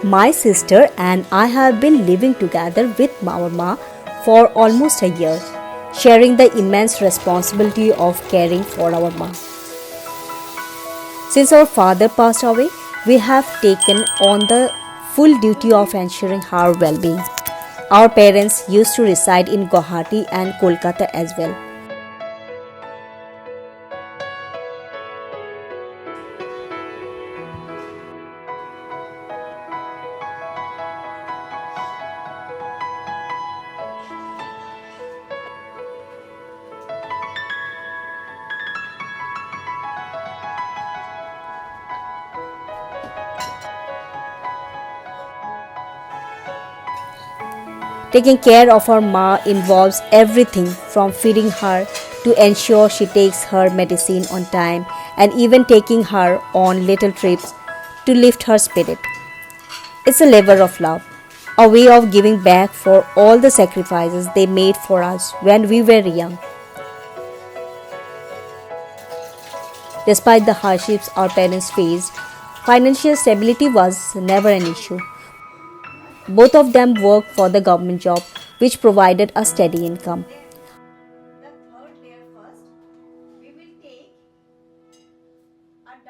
My sister and I have been living together with our ma for almost a year, sharing the immense responsibility of caring for our ma. Since our father passed away, we have taken on the full duty of ensuring her well being. Our parents used to reside in Guwahati and Kolkata as well. Taking care of our ma involves everything from feeding her to ensure she takes her medicine on time and even taking her on little trips to lift her spirit. It's a labor of love, a way of giving back for all the sacrifices they made for us when we were young. Despite the hardships our parents faced, financial stability was never an issue. Both of them worked for the government job, which provided a steady income.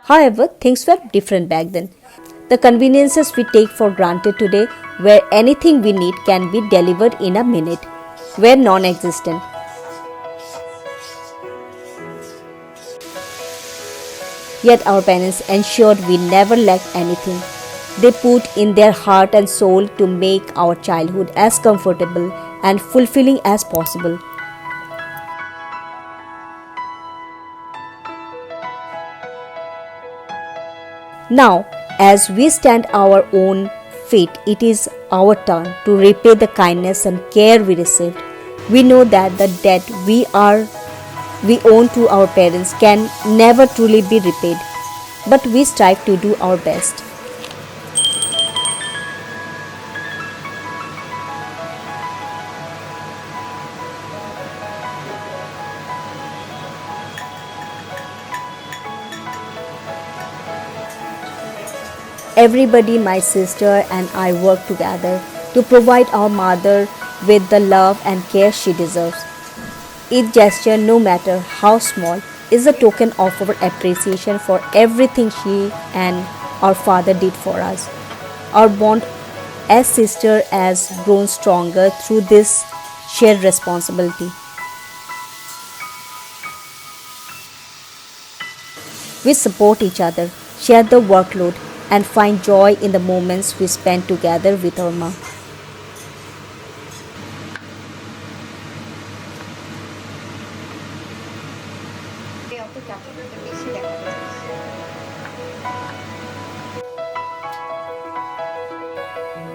However, things were different back then. The conveniences we take for granted today, where anything we need can be delivered in a minute, were non existent. Yet our parents ensured we never lacked anything. They put in their heart and soul to make our childhood as comfortable and fulfilling as possible. Now, as we stand our own feet, it is our turn to repay the kindness and care we received. We know that the debt we own to our parents can never truly be repaid, but we strive to do our best. Everybody, my sister and I work together to provide our mother with the love and care she deserves. Each gesture, no matter how small, is a token of our appreciation for everything she and our father did for us. Our bond as sister has grown stronger through this shared responsibility. We support each other, share the workload, and find joy in the moments we spend together with our mom.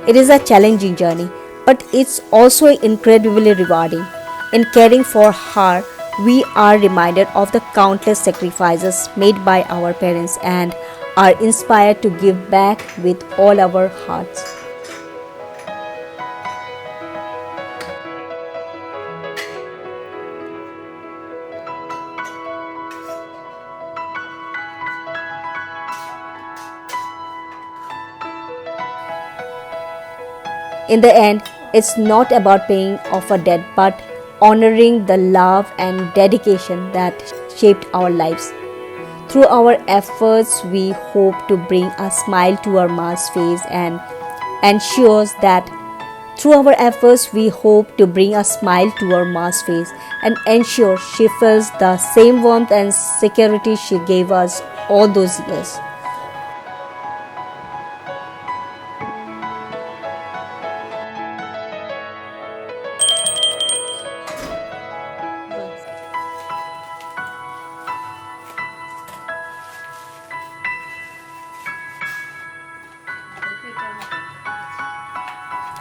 It is a challenging journey, but it's also incredibly rewarding. In caring for her, we are reminded of the countless sacrifices made by our parents and are inspired to give back with all our hearts. In the end, it's not about paying off a debt but honoring the love and dedication that shaped our lives. Through our efforts, we hope to bring a smile to our ma's face and ensures that through our efforts, we hope to bring a smile to our ma's face and ensure she feels the same warmth and security she gave us all those years.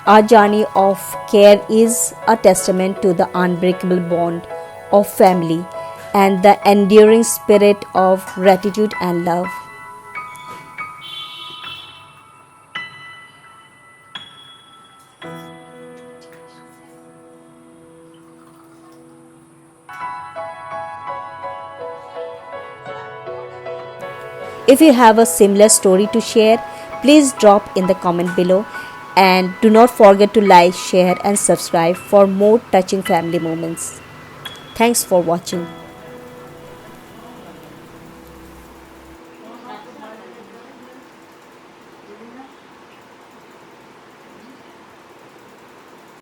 Our journey of care is a testament to the unbreakable bond of family and the enduring spirit of gratitude and love. If you have a similar story to share, Please drop in the comment below, and do not forget to like, share and subscribe for more touching family moments. Thanks for watching.